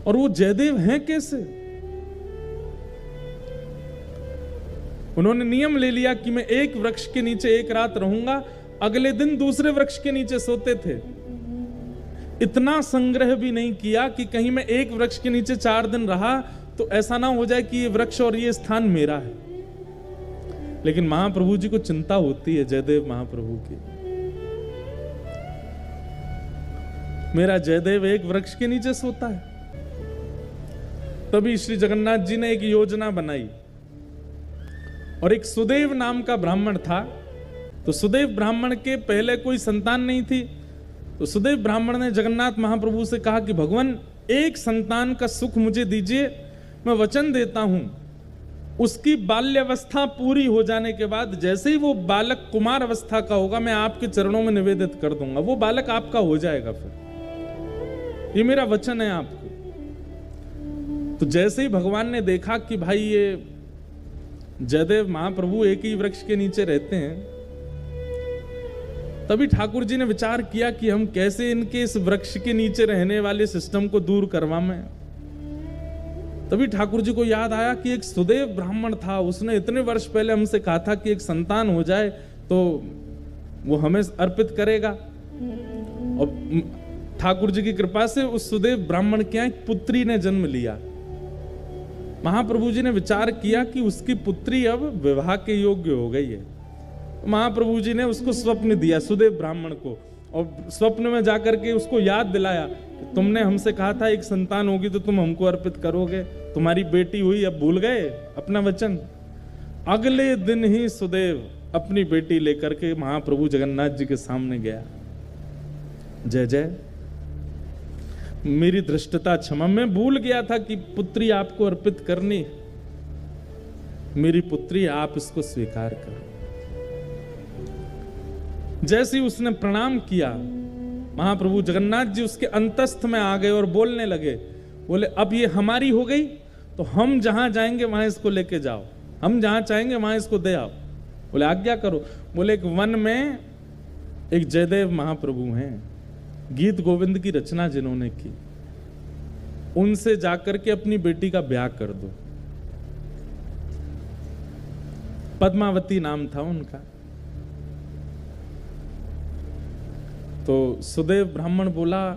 और वो जयदेव हैं कैसे? उन्होंने नियम ले लिया कि मैं एक वृक्ष के नीचे एक रात रहूंगा, अगले दिन दूसरे वृक्ष के नीचे सोते थे। इतना संग्रह भी नहीं किया कि कहीं मैं एक वृक्ष के नीचे 4 दिन रहा तो ऐसा ना हो जाए कि ये वृक्ष और ये स्थान मेरा है। लेकिन महाप्रभु जी को चिंता होती है जयदेव महाप्रभु की, मेरा जयदेव एक वृक्ष के नीचे सोता है। तभी श्री जगन्नाथ जी ने एक योजना बनाई, और एक सुदेव नाम का ब्राह्मण था। तो सुदेव ब्राह्मण के पहले कोई संतान नहीं थी, तो सुदेव ब्राह्मण ने जगन्नाथ महाप्रभु से कहा कि भगवान एक संतान का सुख मुझे दीजिए, मैं वचन देता हूं उसकी बाल्यावस्था पूरी हो जाने के बाद जैसे ही वो बालक कुमार अवस्था का होगा मैं आपके चरणों में निवेदित कर दूंगा, वो बालक आपका हो जाएगा। फिर ये मेरा वचन है आपको। तो जैसे ही भगवान ने देखा कि भाई ये जयदेव महाप्रभु एक ही वृक्ष के नीचे रहते हैं, तभी ठाकुर जी ने विचार किया कि हम कैसे इनके इस वृक्ष के नीचे रहने वाले सिस्टम को दूर करवाएं। तभी ठाकुर जी को याद आया कि एक सुदेव ब्राह्मण था, उसने इतने वर्ष पहले हमसे कहा था कि एक संतान हो जाए तो वो हमें अर्पित करेगा। और ठाकुर जी की कृपा से उस सुदेव ब्राह्मण के यहाँ एक पुत्री ने जन्म लिया। महाप्रभु जी ने विचार किया कि उसकी पुत्री अब विवाह के योग्य हो गई है। महाप्रभु जी ने उसको स्वप्न दिया सुदेव ब्राह्मण को, और स्वप्न में जाकर के उसको याद दिलाया, तुमने हमसे कहा था एक संतान होगी तो तुम हमको अर्पित करोगे, तुम्हारी बेटी हुई, अब भूल गए अपना वचन। अगले दिन ही सुदेव अपनी बेटी लेकर के महाप्रभु जगन्नाथ जी के सामने गया। जय जय, मेरी धृष्टता क्षमा, मैं भूल गया था कि पुत्री आपको अर्पित करनी, मेरी पुत्री आप इसको स्वीकार करो। जैसे ही उसने प्रणाम किया, महाप्रभु जगन्नाथ जी उसके अंतस्थ में आ गए और बोलने लगे, बोले अब ये हमारी हो गई तो हम जहां जाएंगे वहां इसको लेके जाओ, हम जहां चाहेंगे वहां इसको दे आओ। बोले आज्ञा करो। बोले एक वन में एक जयदेव महाप्रभु हैं, गीत गोविंद की रचना जिन्होंने की, उनसे जाकर के अपनी बेटी का ब्याह कर दो। पद्मावती नाम था उनका। तो सुदेव ब्राह्मण बोला,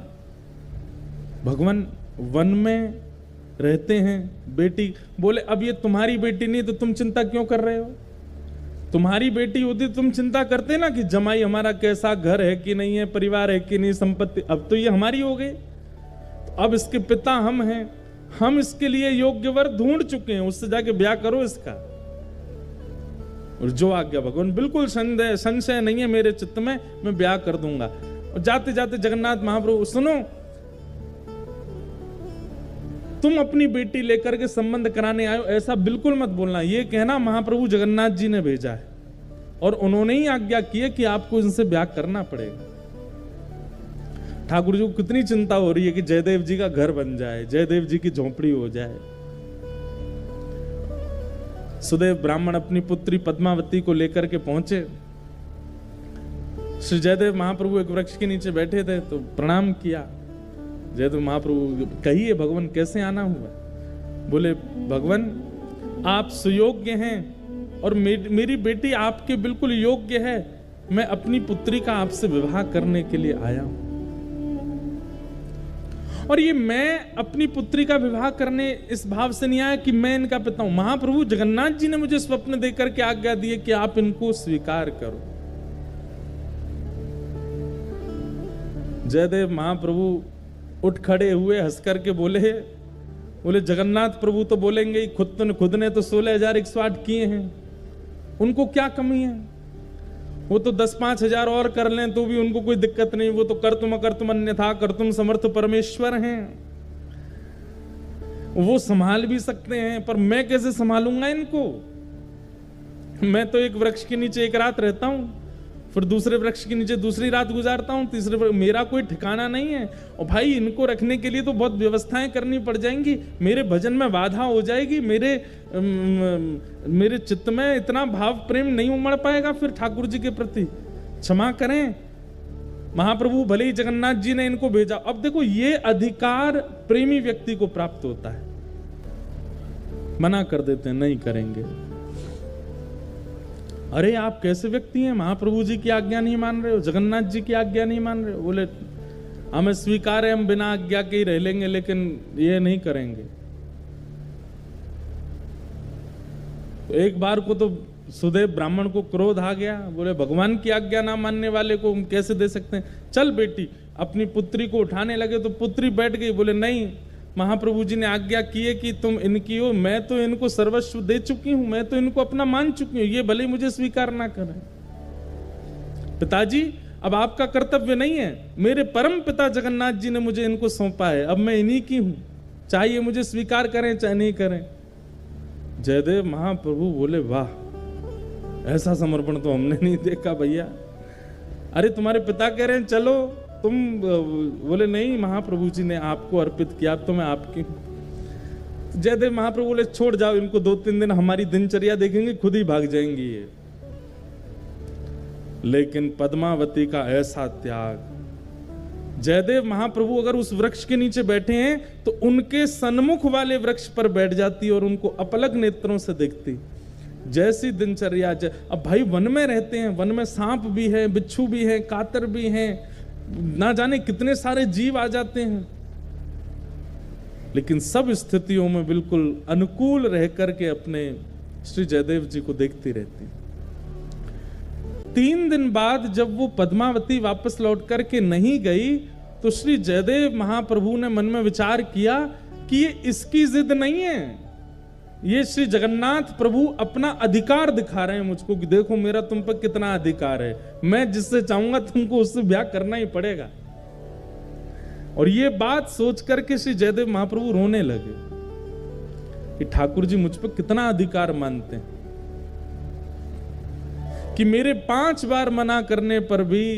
भगवान वन में रहते हैं, बेटी। बोले अब ये तुम्हारी बेटी नहीं तो तुम चिंता क्यों कर रहे हो? तुम्हारी बेटी होती तुम चिंता करते ना कि जमाई हमारा कैसा, घर है कि नहीं है, परिवार है कि नहीं, संपत्ति। अब तो ये हमारी हो गई, तो अब इसके पिता हम हैं, हम इसके लिए योग्य वर ढूंढ चुके हैं, उससे जाके ब्याह करो इसका। और जो आज्ञा भगवान, बिल्कुल संशय नहीं है मेरे चित्त में, मैं ब्याह कर दूंगा। और जाते जाते जगन्नाथ महाप्रभु, सुनो, तुम अपनी बेटी लेकर के संबंध कराने आए हो ऐसा बिल्कुल मत बोलना, ये कहना महाप्रभु जगन्नाथ जी ने भेजा है और उन्होंने ही आज्ञा की है कि आपको इनसे ब्याह करना पड़ेगा। ठाकुर जी को कितनी चिंता हो रही है कि जयदेव जी का घर बन जाए, जयदेव जी की झोपड़ी हो जाए। सुदेव ब्राह्मण अपनी पुत्री पद्मावती को लेकर के पहुंचे। श्री जयदेव महाप्रभु एक वृक्ष के नीचे बैठे थे, तो प्रणाम किया। जयदेव महाप्रभु, कहिए भगवान कैसे आना हुआ? बोले भगवान आप सुयोग्य हैं और मेरी बेटी आपके बिल्कुल योग्य है, मैं अपनी पुत्री का आपसे विवाह करने के लिए आया हूं। और ये मैं अपनी पुत्री का विवाह करने इस भाव से नहीं आया कि मैं इनका पिता हूं। महाप्रभु जगन्नाथ जी ने मुझे स्वप्न देकर के आज्ञा दी है कि आप इनको स्वीकार करो। जयदेव महाप्रभु उठ खड़े हुए, हंस करके बोले जगन्नाथ प्रभु तो बोलेंगे ही, खुद ने तो 16,108 किए हैं, उनको क्या कमी है? वो तो 10-5 हजार और कर लें तो भी उनको कोई दिक्कत नहीं, वो तो कर्तुम अकर्तुम अन्यथा कर्तुम समर्थ परमेश्वर हैं, वो संभाल भी सकते हैं। पर मैं कैसे संभालूंगा इनको? मैं तो एक वृक्ष के नीचे एक रात रहता हूं, फिर दूसरे वृक्ष के नीचे दूसरी रात गुजारता हूं, तीसरे मेरा कोई ठिकाना नहीं है। और भाई इनको रखने के लिए तो बहुत व्यवस्थाएं करनी पड़ जाएंगी, मेरे भजन में बाधा हो जाएगी, मेरे चित्त में इतना भाव प्रेम नहीं उमड़ पाएगा फिर ठाकुर जी के प्रति। क्षमा करें, महाप्रभु भले ही जगन्नाथ जी ने इनको भेजा। अब देखो ये अधिकार प्रेमी व्यक्ति को प्राप्त होता है, मना कर देते हैं, नहीं करेंगे। अरे आप कैसे व्यक्ति हैं, महाप्रभु जी की आज्ञा नहीं मान रहे हो, जगन्नाथ जी की आज्ञा नहीं मान रहे हो? बोले हमें स्वीकार है, हम बिना आज्ञा के ही रह लेंगे, लेकिन ये नहीं करेंगे। तो एक बार को तो सुदेव ब्राह्मण को क्रोध आ गया, बोले भगवान की आज्ञा ना मानने वाले को हम कैसे दे सकते हैं, चल बेटी। अपनी पुत्री को उठाने लगे तो पुत्री बैठ गई। बोले नहीं, महाप्रभु जी ने आज्ञा की है कि तुम इनकी हो, मैं तो इनको सर्वस्व दे चुकी हूं, मैं तो इनको अपना मान चुकी हूं, ये भले मुझे स्वीकार ना करें। पिताजी अब आपका कर्तव्य नहीं है, मेरे परम पिता जगन्नाथ जी ने मुझे इनको सौंपा है, अब मैं इन्हीं की हूं, चाहे मुझे स्वीकार करें चाहे नहीं करें। जयदेव महाप्रभु बोले वाह, ऐसा समर्पण तो हमने नहीं देखा भैया। अरे तुम्हारे पिता कह रहे हैं चलो तुम, बोले नहीं महाप्रभु जी ने आपको अर्पित किया, तो मैं आपकी। जयदेव महाप्रभु बोले छोड़ जाओ इनको, 2-3 दिन हमारी दिनचर्या देखेंगे, खुद ही भाग जाएंगी ये। लेकिन पद्मावती का ऐसा त्याग, जयदेव महाप्रभु अगर उस वृक्ष के नीचे बैठे हैं तो उनके सन्मुख वाले वृक्ष पर बैठ जाती और उनको अपलक नेत्रों से देखती। जैसी दिनचर्या, अब भाई वन में रहते हैं, वन में सांप भी है, बिच्छू भी है, कातर भी हैं, ना जाने कितने सारे जीव आ जाते हैं, लेकिन सब स्थितियों में बिल्कुल अनुकूल रह करके अपने श्री जयदेव जी को देखती रहती। 3 दिन बाद जब वो पद्मावती वापस लौट करके नहीं गई तो श्री जयदेव महाप्रभु ने मन में विचार किया कि ये इसकी जिद नहीं है, ये श्री जगन्नाथ प्रभु अपना अधिकार दिखा रहे हैं मुझको कि देखो मेरा तुम पर कितना अधिकार है, मैं जिससे चाहूंगा तुमको उससे ब्याह करना ही पड़ेगा। और ये बात सोच करके श्री जयदेव महाप्रभु रोने लगे कि ठाकुर जी मुझ पर कितना अधिकार मानते हैं कि मेरे 5 बार मना करने पर भी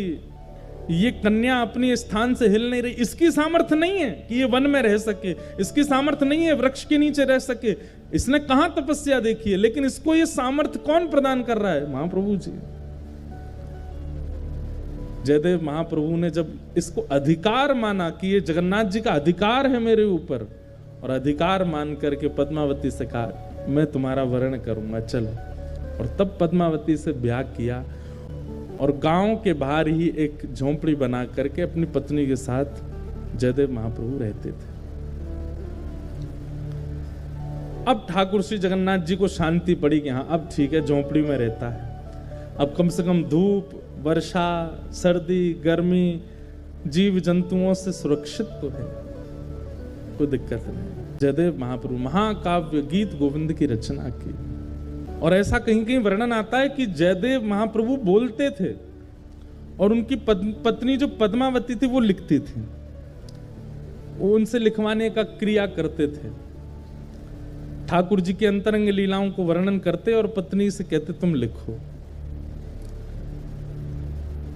ये कन्या अपनी स्थान से हिल नहीं रही। इसकी सामर्थ्य नहीं है कि ये वन में रह सके, इसकी सामर्थ्य नहीं है वृक्ष के नीचे रह सके, इसने कहां तपस्या देखी है, लेकिन इसको ये सामर्थ्य कौन प्रदान कर रहा है? महाप्रभु जी। जयदेव महाप्रभु ने जब इसको अधिकार माना कि ये जगन्नाथ जी का अधिकार है मेरे ऊपर, और अधिकार मान करके पद्मावती से कहा मैं तुम्हारा वर्ण करूंगा, चलो। और तब पद्मावती से ब्याह किया और गांव के बाहर ही एक झोंपड़ी बना करके अपनी पत्नी के साथ जयदेव महाप्रभु रहते थे। अब ठाकुर श्री जगन्नाथ जी को शांति पड़ी कि हाँ अब ठीक है, झोंपड़ी में रहता है, अब कम से कम धूप, वर्षा, सर्दी, गर्मी, जीव जंतुओं से सुरक्षित तो है, कोई दिक्कत नहीं। जयदेव महाप्रभु महाकाव्य गीत गोविंद की रचना की। और ऐसा कहीं कहीं वर्णन आता है कि जयदेव महाप्रभु बोलते थे और उनकी पत्नी जो पद्मावती थी वो लिखती थी, वो उनसे लिखवाने का क्रिया करते थे। ठाकुर जी के अंतरंग लीलाओं को वर्णन करते और पत्नी से कहते तुम लिखो।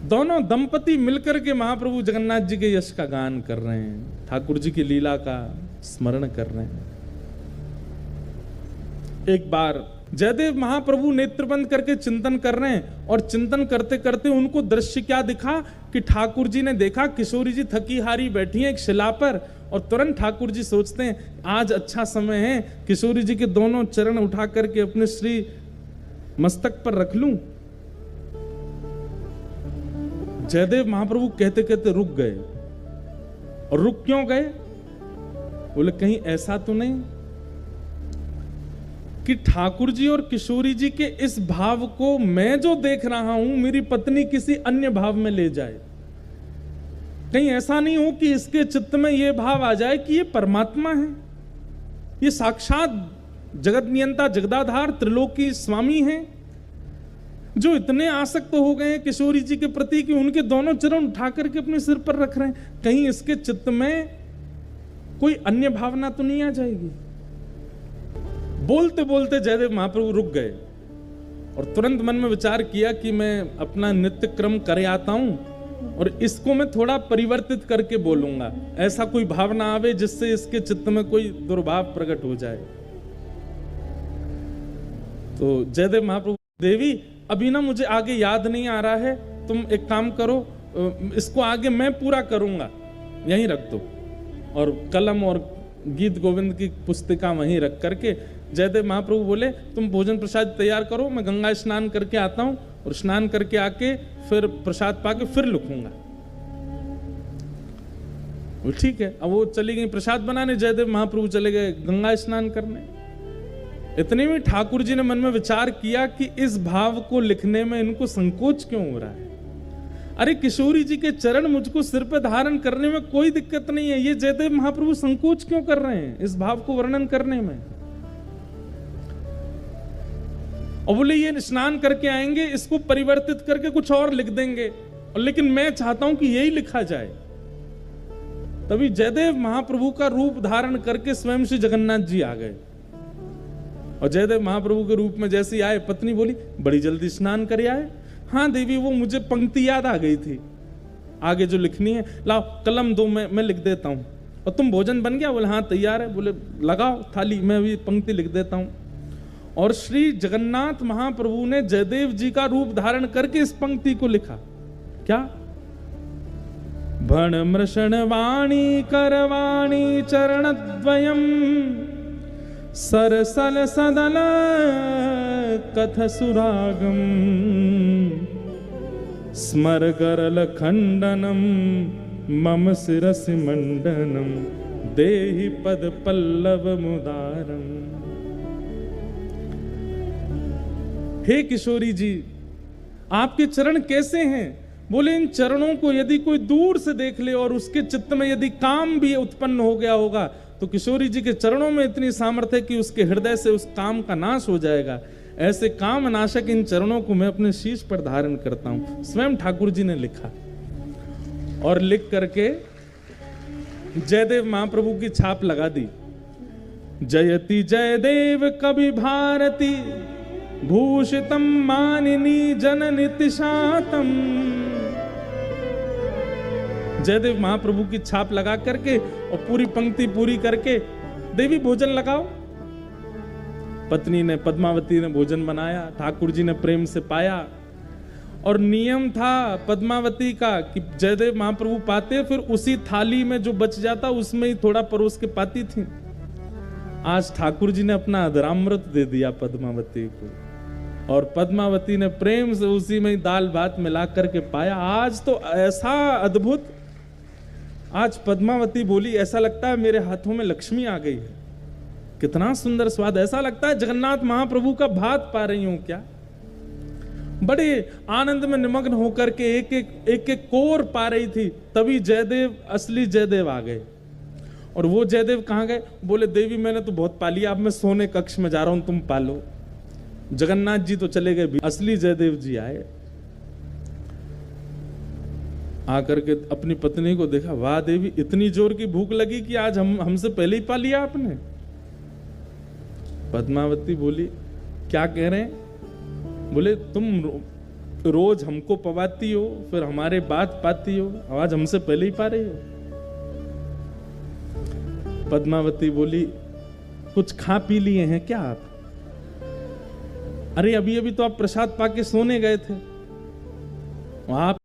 दोनों दंपति मिलकर के महाप्रभु जगन्नाथ जी के यश का गान कर रहे हैं, ठाकुर जी की लीला का स्मरण कर रहे हैं। एक बार जयदेव महाप्रभु नेत्र बंद करके चिंतन कर रहे हैं और चिंतन करते करते उनको दृश्य क्या दिखा कि ठाकुर जी ने देखा किशोरी जी थकी हारी बैठी हैं एक शिला पर, और तुरंत ठाकुर जी सोचते हैं आज अच्छा समय है, किशोरी जी के दोनों चरण उठा करके अपने श्री मस्तक पर रख लूं। जयदेव महाप्रभु कहते कहते रुक गए। और रुक क्यों गए? बोले कहीं ऐसा तो नहीं कि ठाकुर जी और किशोरी जी के इस भाव को मैं जो देख रहा हूं मेरी पत्नी किसी अन्य भाव में ले जाए, कहीं ऐसा नहीं हो कि इसके चित्त में यह भाव आ जाए कि ये परमात्मा है, ये साक्षात जगत नियंता जगदाधार त्रिलोकी स्वामी हैं, जो इतने आसक्त हो गए हैं किशोरी जी के प्रति कि उनके दोनों चरण उठा करके अपने सिर पर रख रहे हैं, कहीं इसके चित्त में कोई अन्य भावना तो नहीं आ जाएगी। बोलते बोलते जयदेव महाप्रभु रुक गए और तुरंत मन में विचार किया कि मैं अपना नित्य क्रम कर आता हूं और इसको मैं थोड़ा परिवर्तित करके बोलूंगा, ऐसा कोई भावना आवे जिससे इसके चित्त में कोई दुर्भाव प्रकट हो जाए। तो जयदेव महाप्रभु, देवी अभी ना मुझे आगे याद नहीं आ रहा है, तुम एक काम करो, इसको आगे मैं पूरा करूंगा, यहीं रख दो। और कलम और गीत गोविंद की पुस्तिका वहीं रख करके जयदेव महाप्रभु बोले तुम भोजन प्रसाद तैयार करो, मैं गंगा स्नान करके आता हूं और स्नान करके आके फिर प्रसाद पाके फिर लिखूंगा। वो ठीक है। अब वो चली गई प्रसाद बनाने, जयदेव महाप्रभु चले गए गंगा स्नान करने। इतने में ठाकुर जी ने मन में विचार किया कि इस भाव को लिखने में इनको संकोच क्यों हो रहा है। अरे किशोरी जी के चरण मुझको सिर पे धारण करने में कोई दिक्कत नहीं है, ये जयदेव महाप्रभु संकोच क्यों कर रहे हैं इस भाव को वर्णन करने में। और बोले ये स्नान करके आएंगे, इसको परिवर्तित करके कुछ और लिख देंगे, और लेकिन मैं चाहता हूं कि यही लिखा जाए। तभी जयदेव महाप्रभु का रूप धारण करके स्वयं श्री जगन्नाथ जी आ गए। और जयदेव महाप्रभु के रूप में जैसे आए, पत्नी बोली बड़ी जल्दी स्नान कर आए। हाँ देवी, वो मुझे पंक्ति याद आ गई थी, आगे जो लिखनी है, लाओ कलम दो, मैं लिख देता हूं। और तुम भोजन बन गया? बोले हाँ तैयार है। बोले लगाओ थाली, मैं भी पंक्ति लिख देता हूं। और श्री जगन्नाथ महाप्रभु ने जयदेव जी का रूप धारण करके इस पंक्ति को लिखा। क्या? भण मृषण वाणी करवाणी चरणद्वयम् सरसल सदल कथ सुरागम स्मर गरल खंडनम मम शिरसि मंडनम देहि पद पल्लव मुदारम। हे किशोरी जी, आपके चरण कैसे हैं? बोले इन चरणों को यदि कोई दूर से देख ले और उसके चित्त में यदि काम भी उत्पन्न हो गया होगा तो किशोरी जी के चरणों में इतनी सामर्थ्य है कि उसके हृदय से उस काम का नाश हो जाएगा। ऐसे काम नाशक इन चरणों को मैं अपने शीश पर धारण करता हूं। स्वयं ठाकुर जी ने लिखा और लिख करके जयदेव महाप्रभु की छाप लगा दी। जयति जयदेव कवि भारती भूषितम मानिनी जननि तिशातम। जयदेव महाप्रभु की छाप लगा करके और पूरी पंक्ति पूरी करके, देवी भोजन लगाओ। पत्नी ने, पद्मावती ने भोजन बनाया, ठाकुर जी ने प्रेम से पाया। और नियम था पद्मावती का कि जयदेव महाप्रभु पाते फिर उसी थाली में जो बच जाता उसमें ही थोड़ा परोस के पाती थी। आज ठाकुर जी ने अपना अधरामृत दे दिया पद्मावती को, और पद्मावती ने प्रेम से उसी में ही दाल भात मिला करके पाया। आज तो ऐसा अद्भुत, आज पद्मावती बोली ऐसा लगता है मेरे हाथों में लक्ष्मी आ गई है। कितना सुंदर स्वाद, ऐसा लगता है जगन्नाथ महाप्रभु का भात पा रही हूं क्या। बड़े आनंद में निमग्न होकर के एक एक कोर पा रही थी। तभी जयदेव, असली जयदेव आ गए। और वो जयदेव कहां गए? बोले देवी मैंने तो बहुत पा लिया, अब मैं सोने कक्ष में जा रहा हूं, तुम पालो। जगन्नाथ जी तो चले गए, असली जयदेव जी आए। आकर के अपनी पत्नी को देखा, वाह देवी इतनी जोर की भूख लगी कि आज हमसे पहले ही पा लिया आपने। पद्मावती बोली क्या कह रहे हैं? बोले तुम रोज हमको पवाती हो, फिर हमारे बात पाती हो, आज हमसे पहले ही पा रही हो। पद्मावती बोली कुछ खा पी लिए हैं क्या आप? अरे अभी अभी तो आप प्रसाद पाके सोने गए थे। आप